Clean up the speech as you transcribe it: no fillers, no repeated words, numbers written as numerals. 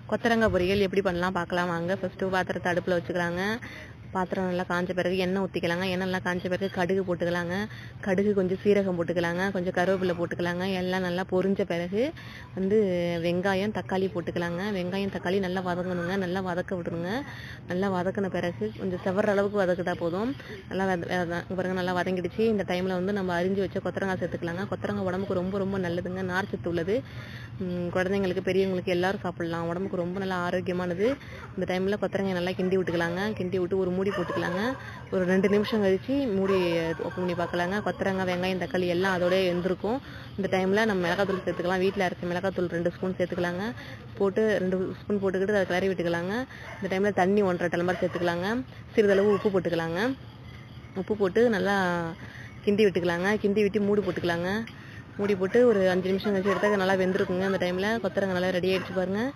கொத்தரங்காய் பொரியல் எப்படி பண்ணலாம் பார்க்கலாம் வாங்க. ஃபஸ்ட்டு பாத்திரத்தை அடுப்பில் வச்சுக்கலாங்க. பாத்திரம் நல்லா காஞ்ச பிறகு எண்ணெய் ஊற்றிக்கலாங்க. எண்ணெய் நல்லா காஞ்ச பிறகு கடுகு போட்டுக்கலாங்க. கடுகு கொஞ்சம் சீரகம் போட்டுக்கலாங்க. கொஞ்சம் கருவேப்பிலை போட்டுக்கலாங்க. எல்லாம் நல்லா பொரிஞ்ச பிறகு வெங்காயம் தக்காளி போட்டுக்கலாங்க. வெங்காயம் தக்காளி நல்லா வதங்கணுங்க. நல்லா வதக்க விடணுங்க. நல்லா வதக்கின பிறகு கொஞ்சம் செவற அளவுக்கு வதக்கிட்டா போதும். நல்லா பாருங்க நல்லா வதங்கிடுச்சு. இந்த டைமில் நம்ம அரிஞ்சு வச்ச கொத்தரங்காய் சேர்த்துக்கலாங்க. கொத்தரங்காய் உடம்புக்கு ரொம்ப ரொம்ப நல்லதுங்க. நார் சத்து உள்ளது. குழந்தைங்களுக்கு பெரியவங்களுக்கு எல்லாரும் சாப்பிட்லாம். உடம்புக்கு ரொம்ப நல்லா ஆரோக்கியமானது. இந்த டைமில் கொத்தரங்காய் நல்லா கிண்டி விட்டுக்கலாங்க. கிண்டி விட்டு ஒரு மூடி போட்டுக்கலாங்க. ஒரு 2 நிமிஷம் கழிச்சு மூடி ஓப்பன் பண்ணி பார்க்கலாங்க. கொத்தரங்காய் வெங்காயம் தக்காளி எல்லாம் அதோடய வெந்திருக்கும். இந்த டைமில் நம்ம மிளகாத்தூள் சேர்த்துக்கலாம். வீட்டில் அரைச்ச மிளகாத்தூள் 2 ஸ்பூன் சேர்த்துக்கலாங்க. போட்டு 2 ஸ்பூன் போட்டுக்கிட்டு அதை கிளறி விட்டுக்கலாங்க. இந்த டைமில் தண்ணி 1.5 டம்ளர் சேர்த்துக்கலாங்க. சிறிதளவு உப்பு போட்டுக்கலாங்க. உப்பு போட்டு நல்லா கிண்டி விட்டுக்கலாங்க. கிண்டி விட்டு மூடி போட்டுக்கலாங்க. மூடி போட்டு ஒரு 5 நிமிஷம் கழிச்சு எடுத்தால் நல்லா வெந்திருக்குங்க. அந்த டைமில் கொத்தரங்காய் நல்லா ரெடி ஆகிடுச்சு பாருங்கள்.